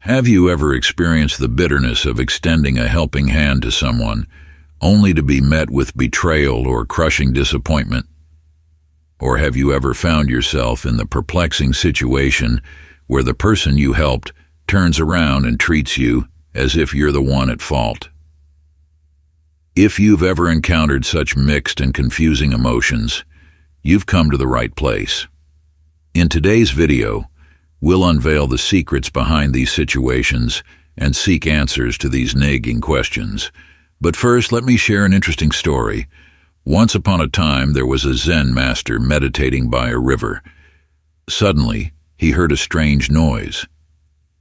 Have you ever experienced the bitterness of extending a helping hand to someone, only to be met with betrayal or crushing disappointment? Or have you ever found yourself in the perplexing situation where the person you helped turns around and treats you as if you're the one at fault? If you've ever encountered such mixed and confusing emotions, you've come to the right place. In today's video, we'll unveil the secrets behind these situations and seek answers to these nagging questions. But first, let me share an interesting story. Once upon a time, there was a Zen master meditating by a river. Suddenly, he heard a strange noise.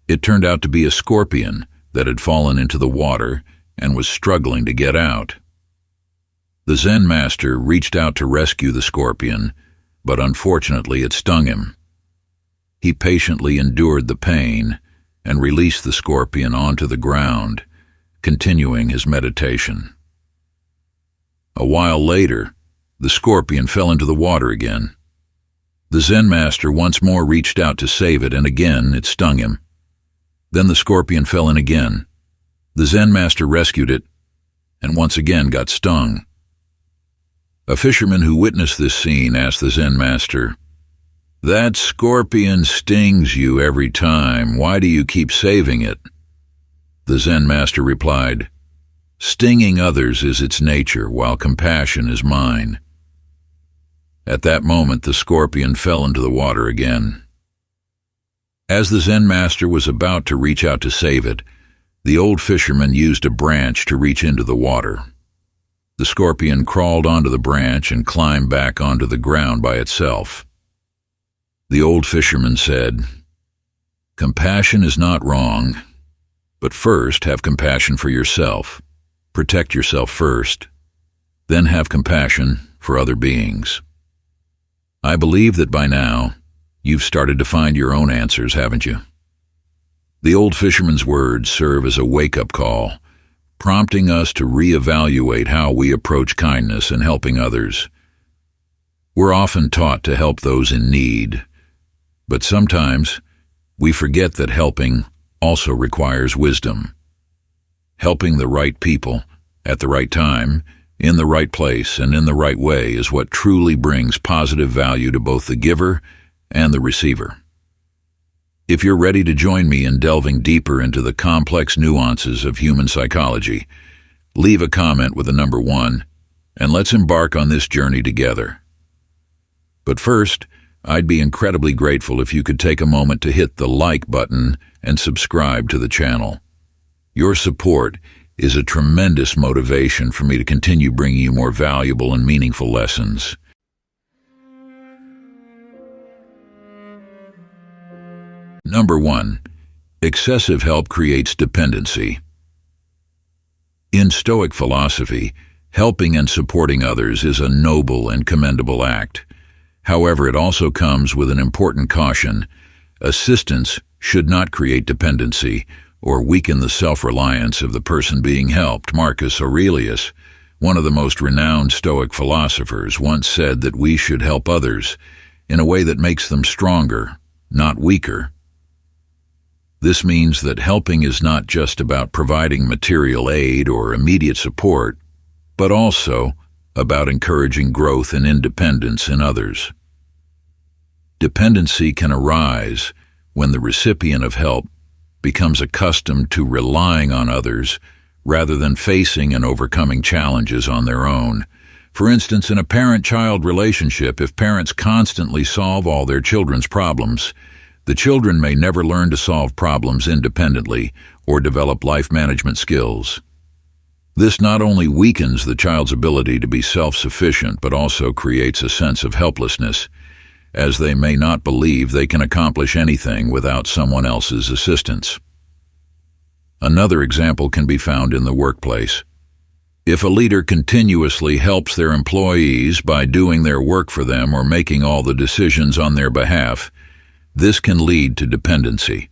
It turned out to be a scorpion that had fallen into the water and was struggling to get out. The Zen master reached out to rescue the scorpion, but unfortunately it stung him. He patiently endured the pain and released the scorpion onto the ground, continuing his meditation. A while later, the scorpion fell into the water again. The Zen master once more reached out to save it, and again it stung him. Then the scorpion fell in again. The Zen master rescued it, and once again got stung. A fisherman who witnessed this scene asked the Zen master, "That scorpion stings you every time. Why do you keep saving it?" The Zen master replied, "Stinging others is its nature, while compassion is mine." At that moment, the scorpion fell into the water again. As the Zen master was about to reach out to save it, the old fisherman used a branch to reach into the water. The scorpion crawled onto the branch and climbed back onto the ground by itself. The old fisherman said, "Compassion is not wrong, but first have compassion for yourself. Protect yourself first, then have compassion for other beings." I believe that by now, you've started to find your own answers, haven't you? The old fisherman's words serve as a wake-up call, prompting us to reevaluate how we approach kindness and helping others. We're often taught to help those in need, but sometimes we forget that helping also requires wisdom. Helping the right people at the right time, in the right place, and in the right way is what truly brings positive value to both the giver and the receiver. If you're ready to join me in delving deeper into the complex nuances of human psychology, leave a comment with the number 1, and let's embark on this journey together. But first, I'd be incredibly grateful if you could take a moment to hit the like button and subscribe to the channel. Your support is a tremendous motivation for me to continue bringing you more valuable and meaningful lessons. Number 1. Excessive help creates dependency. In Stoic philosophy, helping and supporting others is a noble and commendable act. However, it also comes with an important caution. Assistance should not create dependency or weaken the self-reliance of the person being helped. Marcus Aurelius, one of the most renowned Stoic philosophers, once said that we should help others in a way that makes them stronger, not weaker. This means that helping is not just about providing material aid or immediate support, but also about encouraging growth and independence in others. Dependency can arise when the recipient of help becomes accustomed to relying on others rather than facing and overcoming challenges on their own. For instance, in a parent-child relationship, if parents constantly solve all their children's problems, the children may never learn to solve problems independently or develop life management skills. This not only weakens the child's ability to be self-sufficient, but also creates a sense of helplessness, as they may not believe they can accomplish anything without someone else's assistance. Another example can be found in the workplace. If a leader continuously helps their employees by doing their work for them or making all the decisions on their behalf, this can lead to dependency.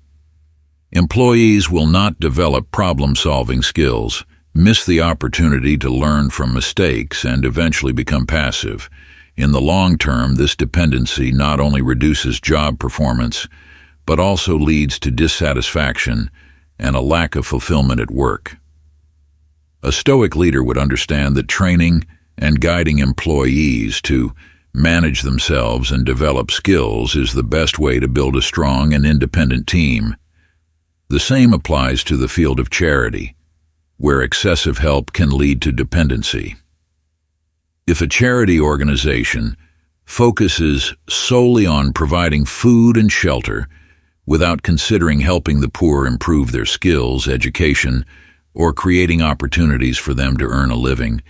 Employees will not develop problem-solving skills, miss the opportunity to learn from mistakes, and eventually become passive. In the long term, this dependency not only reduces job performance, but also leads to dissatisfaction and a lack of fulfillment at work. A Stoic leader would understand that training and guiding employees to manage themselves and develop skills is the best way to build a strong and independent team. The same applies to the field of charity, where excessive help can lead to dependency. If a charity organization focuses solely on providing food and shelter without considering helping the poor improve their skills, education, or creating opportunities for them to earn a living,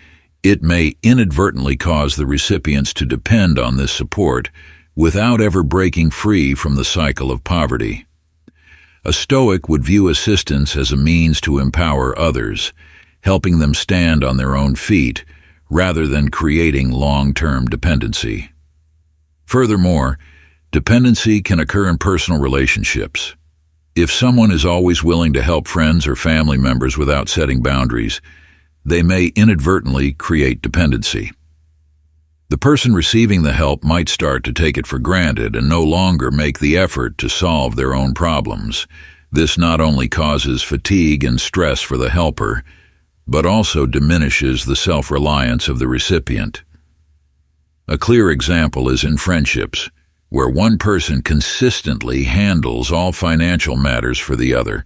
it may inadvertently cause the recipients to depend on this support without ever breaking free from the cycle of poverty. A Stoic would view assistance as a means to empower others, helping them stand on their own feet rather than creating long-term dependency. Furthermore, dependency can occur in personal relationships. If someone is always willing to help friends or family members without setting boundaries, they may inadvertently create dependency. The person receiving the help might start to take it for granted and no longer make the effort to solve their own problems. This not only causes fatigue and stress for the helper, but also diminishes the self-reliance of the recipient. A clear example is in friendships, where one person consistently handles all financial matters for the other,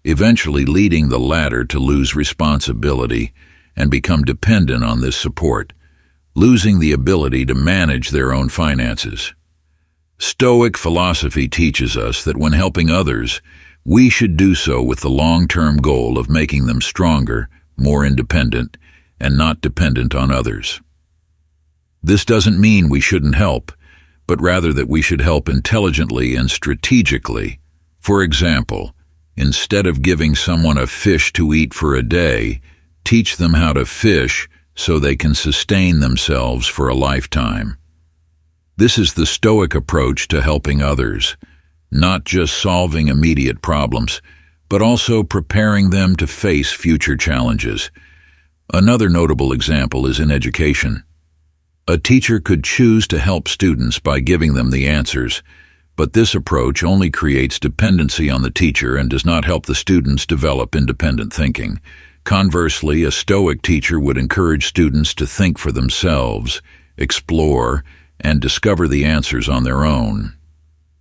eventually leading the latter to lose responsibility and become dependent on this support, losing the ability to manage their own finances. Stoic philosophy teaches us that when helping others, we should do so with the long-term goal of making them stronger, more independent, and not dependent on others. This doesn't mean we shouldn't help, but rather that we should help intelligently and strategically. For example, instead of giving someone a fish to eat for a day, teach them how to fish so they can sustain themselves for a lifetime. This is the Stoic approach to helping others, not just solving immediate problems, but also preparing them to face future challenges. Another notable example is in education. A teacher could choose to help students by giving them the answers, but this approach only creates dependency on the teacher and does not help the students develop independent thinking. Conversely, a Stoic teacher would encourage students to think for themselves, explore, and discover the answers on their own.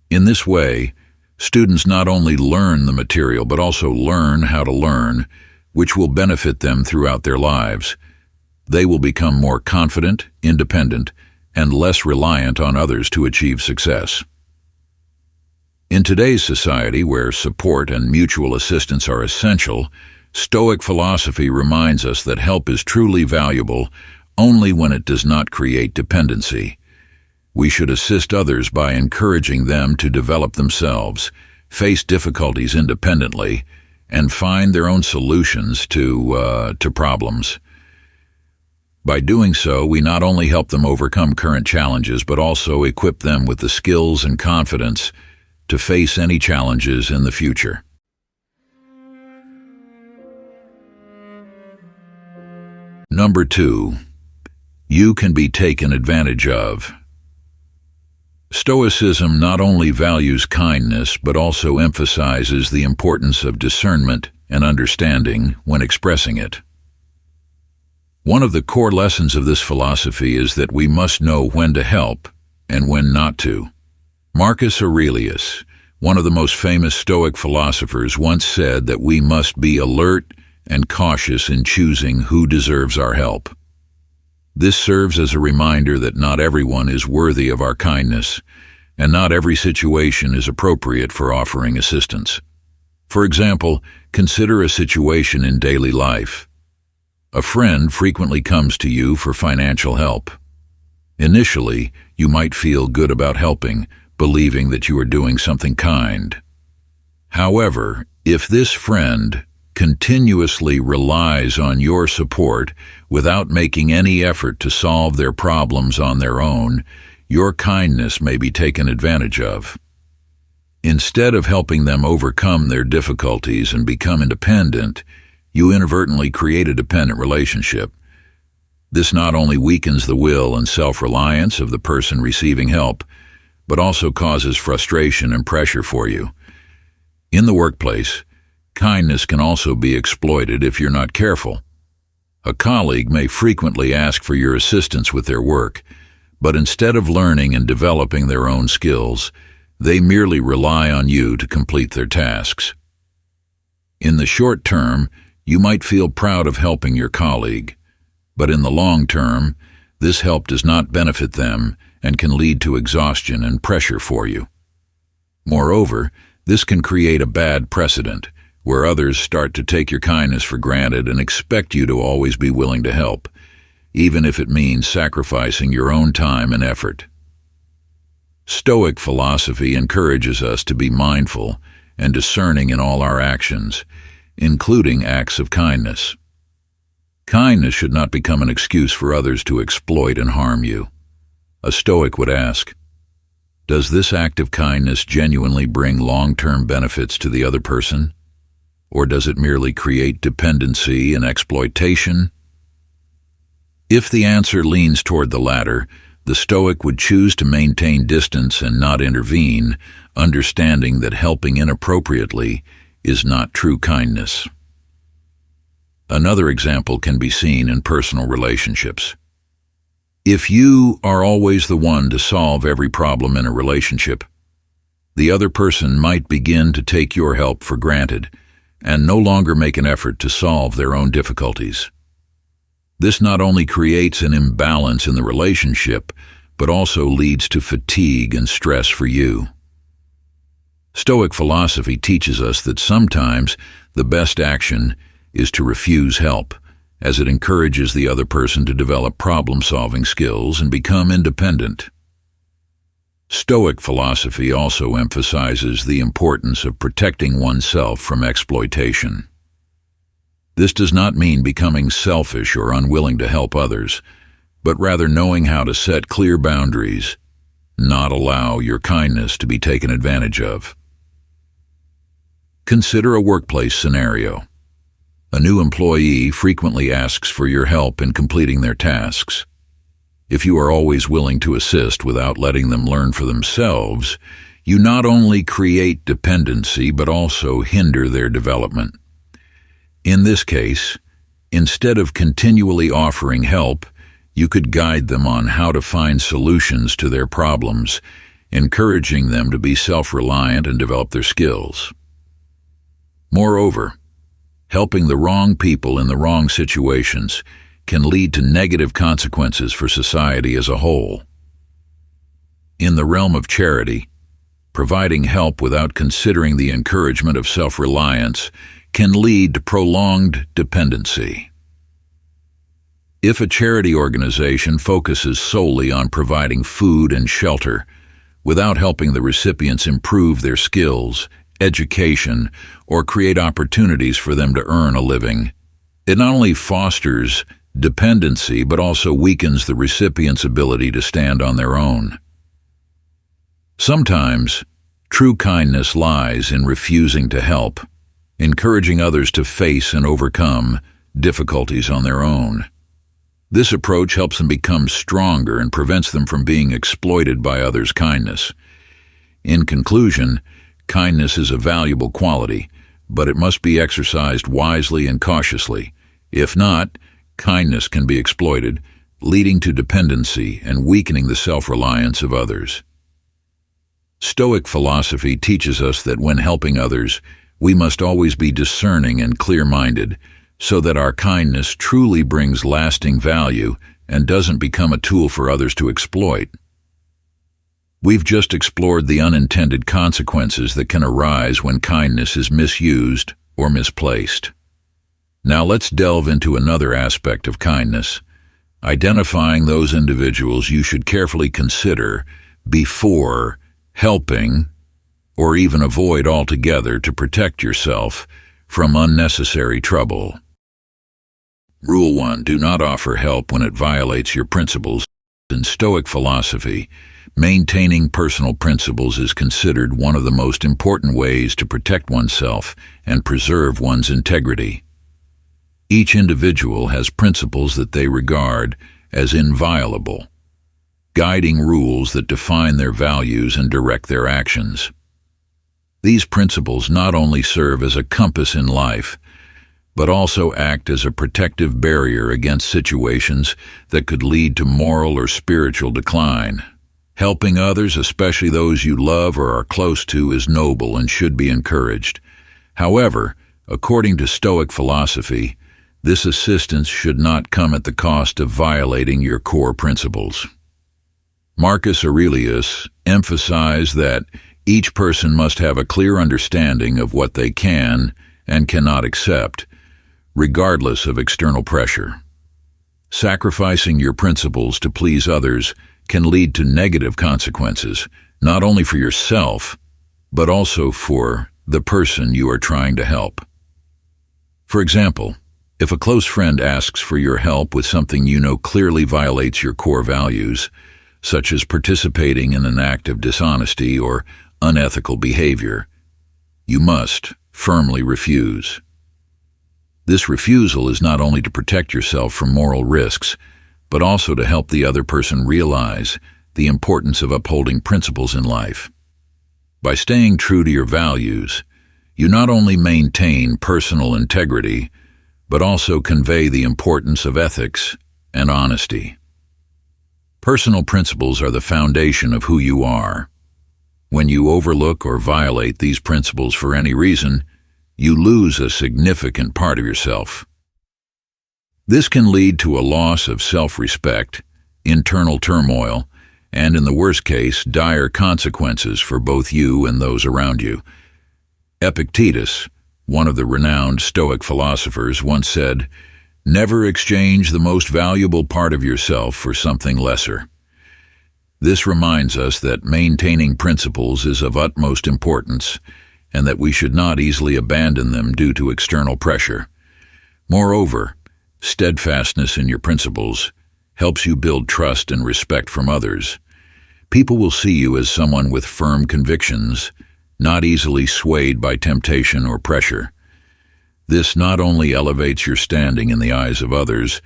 In this way, students not only learn the material but also learn how to learn, which will benefit them throughout their lives. They will become more confident, independent, and less reliant on others to achieve success. In today's society, where support and mutual assistance are essential, Stoic philosophy reminds us that help is truly valuable only when it does not create dependency. We should assist others by encouraging them to develop themselves, face difficulties independently, and find their own solutions to problems. By doing so, we not only help them overcome current challenges, but also equip them with the skills and confidence to face any challenges in the future. Number 2, you can be taken advantage of. Stoicism not only values kindness, but also emphasizes the importance of discernment and understanding when expressing it. One of the core lessons of this philosophy is that we must know when to help and when not to. Marcus Aurelius, one of the most famous Stoic philosophers, once said that we must be alert and cautious in choosing who deserves our help. This serves as a reminder that not everyone is worthy of our kindness, and not every situation is appropriate for offering assistance. For example, consider a situation in daily life. A friend frequently comes to you for financial help. Initially, you might feel good about helping, believing that you are doing something kind. However, if this friend continuously relies on your support without making any effort to solve their problems on their own, your kindness may be taken advantage of. Instead of helping them overcome their difficulties and become independent, you inadvertently create a dependent relationship. This not only weakens the will and self-reliance of the person receiving help, but also causes frustration and pressure for you. In the workplace, kindness can also be exploited if you're not careful. A colleague may frequently ask for your assistance with their work, but instead of learning and developing their own skills, they merely rely on you to complete their tasks. In the short term, you might feel proud of helping your colleague, but in the long term, this help does not benefit them and can lead to exhaustion and pressure for you. Moreover, this can create a bad precedent where others start to take your kindness for granted and expect you to always be willing to help, even if it means sacrificing your own time and effort. Stoic philosophy encourages us to be mindful and discerning in all our actions, including acts of kindness. Kindness should not become an excuse for others to exploit and harm you. A Stoic would ask, does this act of kindness genuinely bring long-term benefits to the other person? Or does it merely create dependency and exploitation? If the answer leans toward the latter, the Stoic would choose to maintain distance and not intervene, understanding that helping inappropriately is not true kindness. Another example can be seen in personal relationships. If you are always the one to solve every problem in a relationship, the other person might begin to take your help for granted and no longer make an effort to solve their own difficulties. This not only creates an imbalance in the relationship, but also leads to fatigue and stress for you. Stoic philosophy teaches us that sometimes the best action is to refuse help, as it encourages the other person to develop problem-solving skills and become independent. Stoic philosophy also emphasizes the importance of protecting oneself from exploitation. This does not mean becoming selfish or unwilling to help others, but rather knowing how to set clear boundaries, not allow your kindness to be taken advantage of. Consider a workplace scenario. A new employee frequently asks for your help in completing their tasks. If you are always willing to assist without letting them learn for themselves, you not only create dependency but also hinder their development. In this case, instead of continually offering help, you could guide them on how to find solutions to their problems, encouraging them to be self-reliant and develop their skills. Moreover, helping the wrong people in the wrong situations can lead to negative consequences for society as a whole. In the realm of charity, providing help without considering the encouragement of self-reliance can lead to prolonged dependency. If a charity organization focuses solely on providing food and shelter without helping the recipients improve their skills, education, or create opportunities for them to earn a living, it not only fosters dependency but also weakens the recipient's ability to stand on their own. Sometimes, true kindness lies in refusing to help, encouraging others to face and overcome difficulties on their own. This approach helps them become stronger and prevents them from being exploited by others' kindness. In conclusion, kindness is a valuable quality, but it must be exercised wisely and cautiously. If not, kindness can be exploited, leading to dependency and weakening the self-reliance of others. Stoic philosophy teaches us that when helping others, we must always be discerning and clear-minded, so that our kindness truly brings lasting value and doesn't become a tool for others to exploit. We've just explored the unintended consequences that can arise when kindness is misused or misplaced. Now let's delve into another aspect of kindness, identifying those individuals you should carefully consider before helping or even avoid altogether to protect yourself from unnecessary trouble. Rule 1. Do not offer help when it violates your principles. In Stoic philosophy, maintaining personal principles is considered one of the most important ways to protect oneself and preserve one's integrity. Each individual has principles that they regard as inviolable. guiding rules that define their values and direct their actions. These principles not only serve as a compass in life, but also act as a protective barrier against situations that could lead to moral or spiritual decline. Helping others, especially those you love or are close to, is noble and should be encouraged. However, according to Stoic philosophy, this assistance should not come at the cost of violating your core principles. Marcus Aurelius emphasized that each person must have a clear understanding of what they can and cannot accept, regardless of external pressure. Sacrificing your principles to please others can lead to negative consequences, not only for yourself, but also for the person you are trying to help. For example, if a close friend asks for your help with something you know clearly violates your core values, such as participating in an act of dishonesty or unethical behavior, you must firmly refuse. This refusal is not only to protect yourself from moral risks, but also to help the other person realize the importance of upholding principles in life. By staying true to your values, you not only maintain personal integrity, but also convey the importance of ethics and honesty. Personal principles are the foundation of who you are. When you overlook or violate these principles for any reason, you lose a significant part of yourself. This can lead to a loss of self-respect, internal turmoil, and in the worst case, dire consequences for both you and those around you. Epictetus, one of the renowned Stoic philosophers, once said, "Never exchange the most valuable part of yourself for something lesser." This reminds us that maintaining principles is of utmost importance, and that we should not easily abandon them due to external pressure. Moreover, steadfastness in your principles helps you build trust and respect from others. People will see you as someone with firm convictions, not easily swayed by temptation or pressure. This not only elevates your standing in the eyes of others,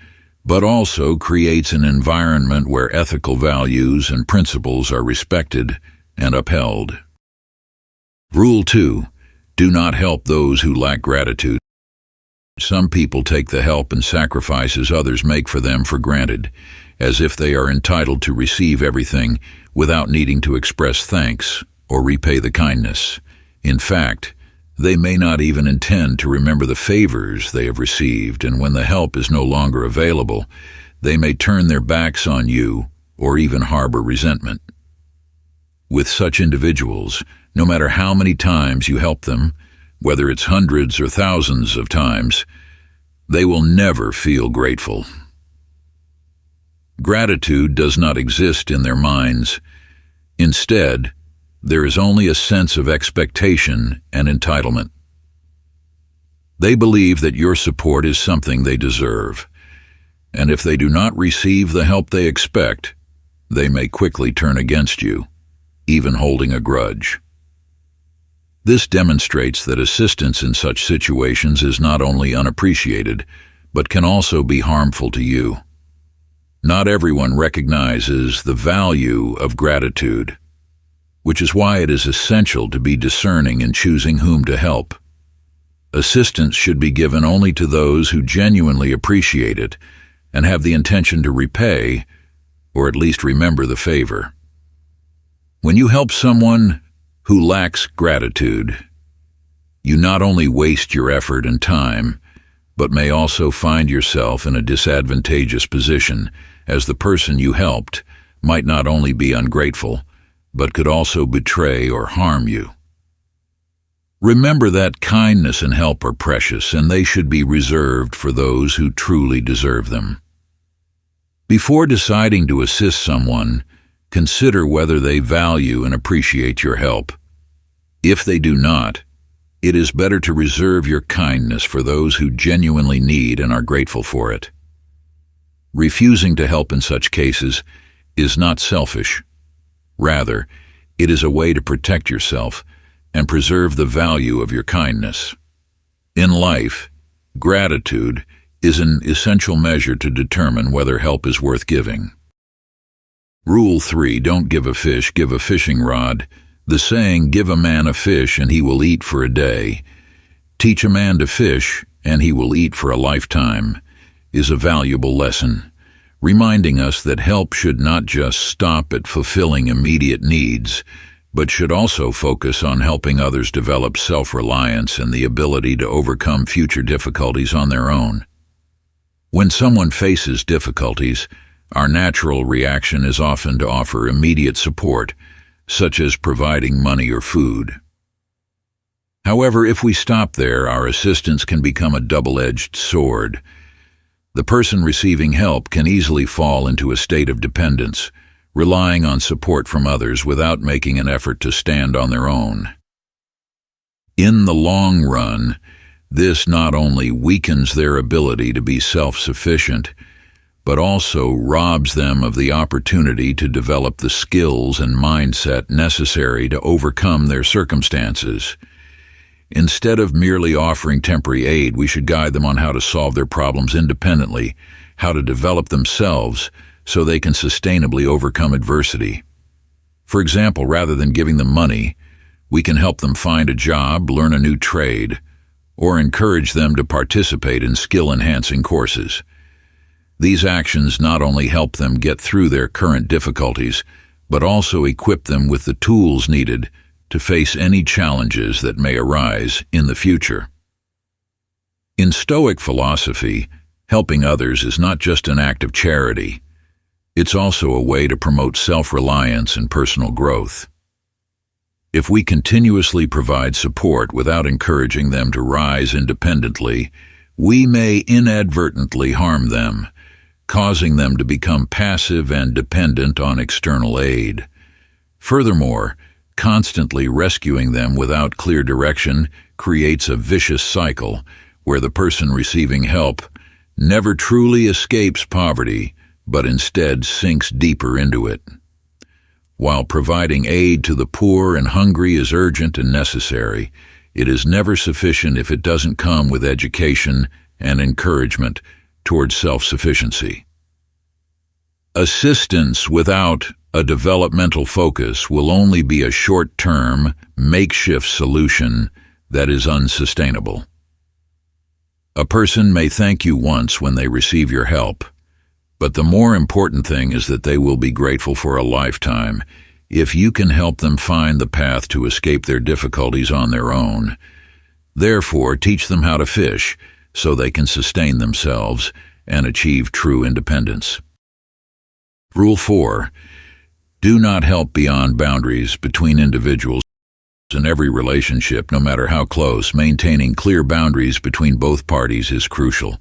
but also creates an environment where ethical values and principles are respected and upheld. Rule 2. Do not help those who lack gratitude. Some people take the help and sacrifices others make for them for granted, as if they are entitled to receive everything without needing to express thanks or repay the kindness. In fact, they may not even intend to remember the favors they have received, and when the help is no longer available, they may turn their backs on you or even harbor resentment. With such individuals, no matter how many times you help them, whether it's hundreds or thousands of times, they will never feel grateful. Gratitude does not exist in their minds. Instead, there is only a sense of expectation and entitlement. They believe that your support is something they deserve, and if they do not receive the help they expect, they may quickly turn against you, even holding a grudge. This demonstrates that assistance in such situations is not only unappreciated, but can also be harmful to you. Not everyone recognizes the value of gratitude, which is why it is essential to be discerning in choosing whom to help. Assistance should be given only to those who genuinely appreciate it and have the intention to repay, or at least remember the favor. When you help someone who lacks gratitude, you not only waste your effort and time, but may also find yourself in a disadvantageous position, as the person you helped might not only be ungrateful, but could also betray or harm you. Remember that kindness and help are precious, and they should be reserved for those who truly deserve them. Before deciding to assist someone, consider whether they value and appreciate your help. If they do not, it is better to reserve your kindness for those who genuinely need and are grateful for it. Refusing to help in such cases is not selfish. Rather, it is a way to protect yourself and preserve the value of your kindness. In life, gratitude is an essential measure to determine whether help is worth giving. Rule 3, don't give a fish, give a fishing rod. The saying, give a man a fish and he will eat for a day, teach a man to fish and he will eat for a lifetime, is a valuable lesson, reminding us that help should not just stop at fulfilling immediate needs, but should also focus on helping others develop self-reliance and the ability to overcome future difficulties on their own. When someone faces difficulties, our natural reaction is often to offer immediate support, such as providing money or food. However, if we stop there, our assistance can become a double-edged sword. The person receiving help can easily fall into a state of dependence, relying on support from others without making an effort to stand on their own. In the long run, this not only weakens their ability to be self-sufficient, but also robs them of the opportunity to develop the skills and mindset necessary to overcome their circumstances. Instead of merely offering temporary aid, we should guide them on how to solve their problems independently, how to develop themselves so they can sustainably overcome adversity. For example, rather than giving them money, we can help them find a job, learn a new trade, or encourage them to participate in skill-enhancing courses. These actions not only help them get through their current difficulties, but also equip them with the tools needed to face any challenges that may arise in the future. In Stoic philosophy, helping others is not just an act of charity. It's also a way to promote self-reliance and personal growth. If we continuously provide support without encouraging them to rise independently, we may inadvertently harm them, causing them to become passive and dependent on external aid. Furthermore, constantly rescuing them without clear direction creates a vicious cycle where the person receiving help never truly escapes poverty, but instead sinks deeper into it. While providing aid to the poor and hungry is urgent and necessary, it is never sufficient if it doesn't come with education and encouragement towards self-sufficiency. Assistance without a developmental focus will only be a short-term, makeshift solution that is unsustainable. A person may thank you once when they receive your help, but the more important thing is that they will be grateful for a lifetime if you can help them find the path to escape their difficulties on their own. Therefore, teach them how to fish so they can sustain themselves and achieve true independence. Rule 4. Do not help beyond boundaries between individuals. In every relationship, no matter how close, maintaining clear boundaries between both parties is crucial.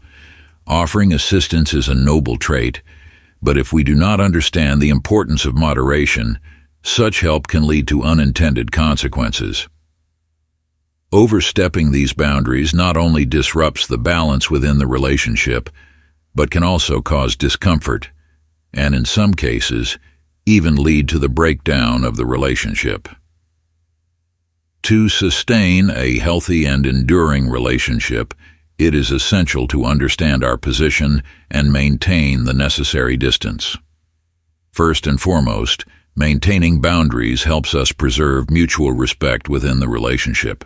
Offering assistance is a noble trait, but if we do not understand the importance of moderation, such help can lead to unintended consequences. Overstepping these boundaries not only disrupts the balance within the relationship, but can also cause discomfort, and in some cases, even lead to the breakdown of the relationship. To sustain a healthy and enduring relationship, it is essential to understand our position and maintain the necessary distance. First and foremost, maintaining boundaries helps us preserve mutual respect within the relationship.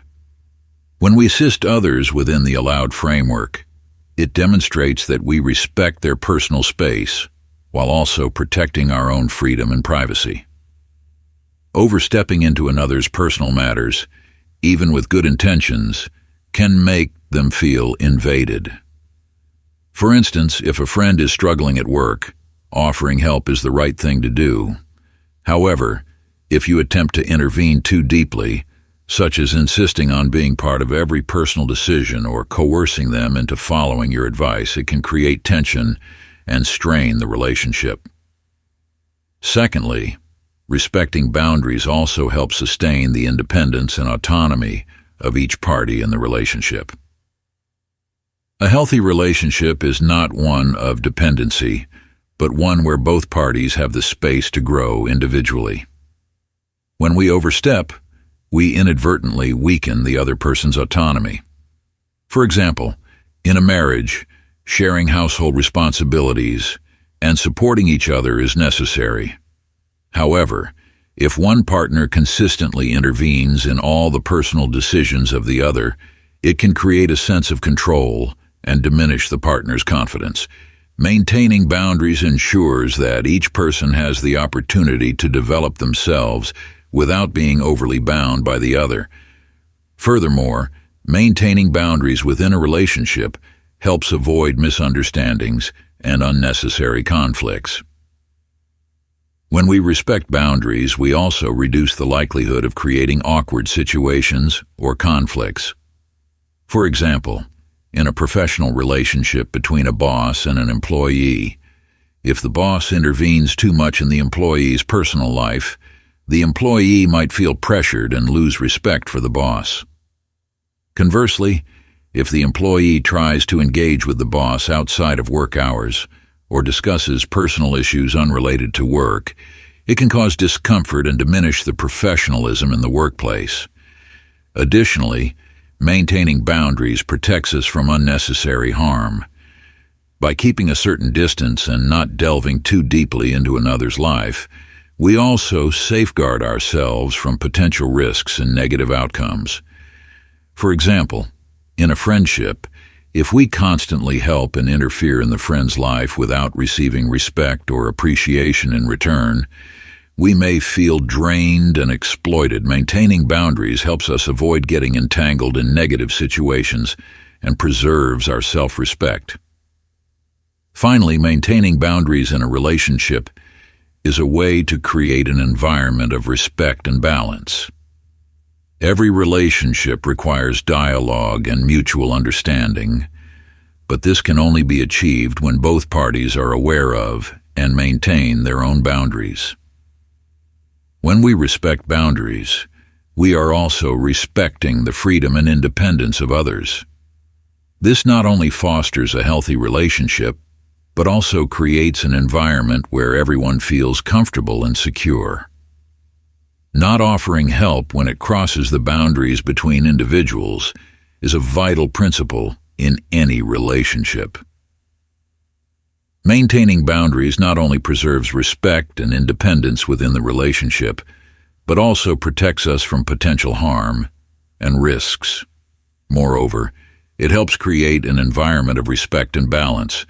When we assist others within the allowed framework, it demonstrates that we respect their personal space while also protecting our own freedom and privacy. Overstepping into another's personal matters, even with good intentions, can make them feel invaded. For instance, if a friend is struggling at work, offering help is the right thing to do. However, if you attempt to intervene too deeply, such as insisting on being part of every personal decision or coercing them into following your advice, it can create tension and strain the relationship. Secondly, respecting boundaries also helps sustain the independence and autonomy of each party in the relationship. A healthy relationship is not one of dependency, but one where both parties have the space to grow individually. When we overstep, we inadvertently weaken the other person's autonomy. For example, in a marriage, sharing household responsibilities and supporting each other is necessary. However, if one partner consistently intervenes in all the personal decisions of the other, it can create a sense of control and diminish the partner's confidence. Maintaining boundaries ensures that each person has the opportunity to develop themselves without being overly bound by the other. Furthermore, maintaining boundaries within a relationship helps avoid misunderstandings and unnecessary conflicts. When we respect boundaries, we also reduce the likelihood of creating awkward situations or conflicts. For example, in a professional relationship between a boss and an employee, if the boss intervenes too much in the employee's personal life, the employee might feel pressured and lose respect for the boss. Conversely, if the employee tries to engage with the boss outside of work hours or discusses personal issues unrelated to work, it can cause discomfort and diminish the professionalism in the workplace. Additionally, maintaining boundaries protects us from unnecessary harm. By keeping a certain distance and not delving too deeply into another's life, we also safeguard ourselves from potential risks and negative outcomes. For example, in a friendship, if we constantly help and interfere in the friend's life without receiving respect or appreciation in return, we may feel drained and exploited. Maintaining boundaries helps us avoid getting entangled in negative situations and preserves our self-respect. Finally, maintaining boundaries in a relationship is a way to create an environment of respect and balance. Every relationship requires dialogue and mutual understanding, but this can only be achieved when both parties are aware of and maintain their own boundaries. When we respect boundaries, we are also respecting the freedom and independence of others. This not only fosters a healthy relationship, but also creates an environment where everyone feels comfortable and secure. Not offering help when it crosses the boundaries between individuals is a vital principle in any relationship. Maintaining boundaries not only preserves respect and independence within the relationship, but also protects us from potential harm and risks. Moreover, it helps create an environment of respect and balance,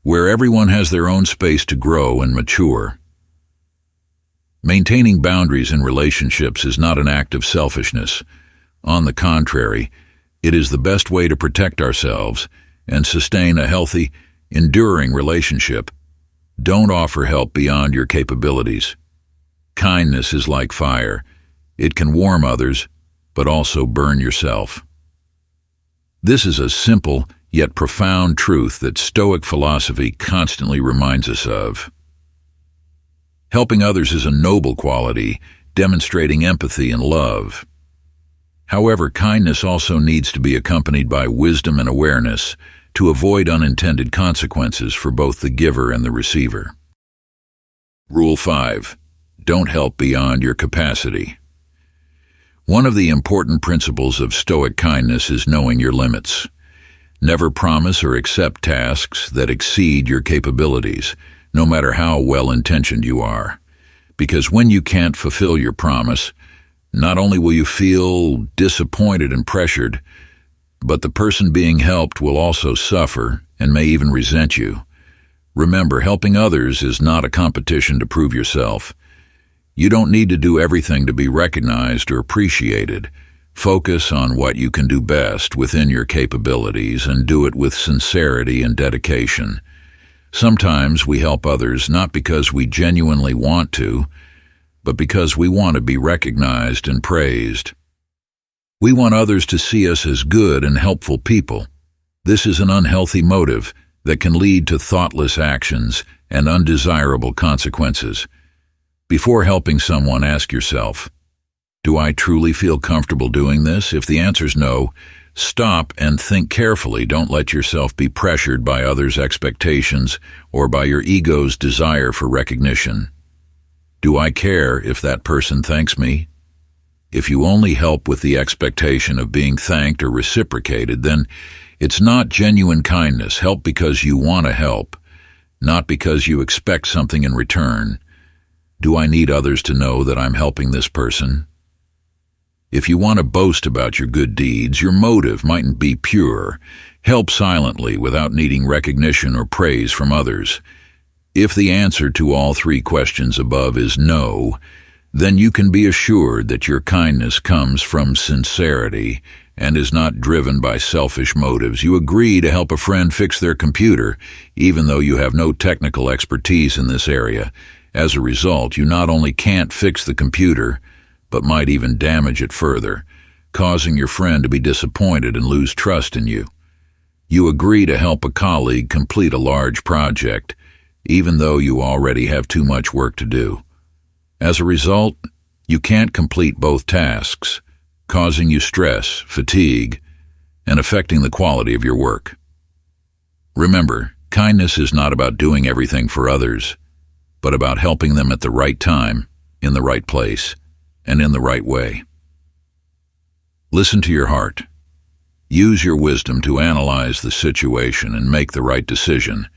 where everyone has their own space to grow and mature. Maintaining boundaries in relationships is not an act of selfishness. On the contrary, it is the best way to protect ourselves and sustain a healthy, enduring relationship. Don't offer help beyond your capabilities. Kindness is like fire. It can warm others, but also burn yourself. This is a simple yet profound truth that Stoic philosophy constantly reminds us of. Helping others is a noble quality, demonstrating empathy and love. However, kindness also needs to be accompanied by wisdom and awareness to avoid unintended consequences for both the giver and the receiver. Rule 5. Don't help beyond your capacity. One of the important principles of Stoic kindness is knowing your limits. Never promise or accept tasks that exceed your capabilities, no matter how well-intentioned you are. Because when you can't fulfill your promise, not only will you feel disappointed and pressured, but the person being helped will also suffer and may even resent you. Remember, helping others is not a competition to prove yourself. You don't need to do everything to be recognized or appreciated. Focus on what you can do best within your capabilities and do it with sincerity and dedication. Sometimes we help others not because we genuinely want to, but because we want to be recognized and praised. We want others to see us as good and helpful people. This is an unhealthy motive that can lead to thoughtless actions and undesirable consequences. Before helping someone, ask yourself, do I truly feel comfortable doing this? If the answer is no, stop and think carefully. Don't let yourself be pressured by others' expectations or by your ego's desire for recognition. Do I care if that person thanks me? If you only help with the expectation of being thanked or reciprocated, then it's not genuine kindness. Help because you want to help, not because you expect something in return. Do I need others to know that I'm helping this person? If you want to boast about your good deeds, your motive mightn't be pure. Help silently without needing recognition or praise from others. If the answer to all three questions above is no, then you can be assured that your kindness comes from sincerity and is not driven by selfish motives. You agree to help a friend fix their computer, even though you have no technical expertise in this area. As a result, you not only can't fix the computer, but might even damage it further, causing your friend to be disappointed and lose trust in you. You agree to help a colleague complete a large project, even though you already have too much work to do. As a result, you can't complete both tasks, causing you stress, fatigue, and affecting the quality of your work. Remember, kindness is not about doing everything for others, but about helping them at the right time, in the right place, and in the right way. Listen to your heart. Use your wisdom to analyze the situation and make the right decision.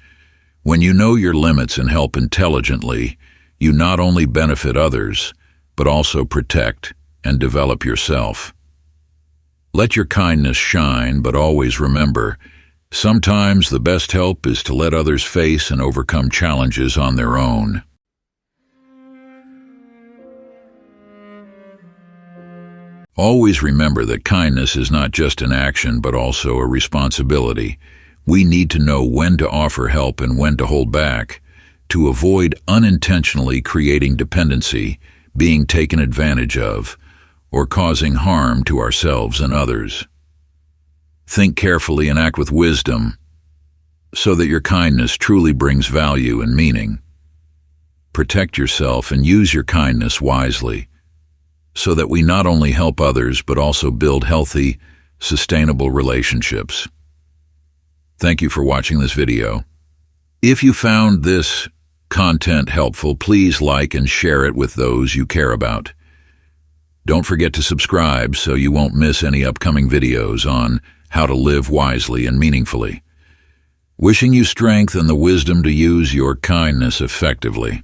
When you know your limits and help intelligently, you not only benefit others, but also protect and develop yourself. Let your kindness shine, but always remember, sometimes the best help is to let others face and overcome challenges on their own. Always remember that kindness is not just an action, but also a responsibility. We need to know when to offer help and when to hold back, to avoid unintentionally creating dependency, being taken advantage of, or causing harm to ourselves and others. Think carefully and act with wisdom, so that your kindness truly brings value and meaning. Protect yourself and use your kindness wisely, so that we not only help others but also build healthy, sustainable relationships. Thank you for watching this video. If you found this content helpful, please like and share it with those you care about. Don't forget to subscribe so you won't miss any upcoming videos on how to live wisely and meaningfully. Wishing you strength and the wisdom to use your kindness effectively.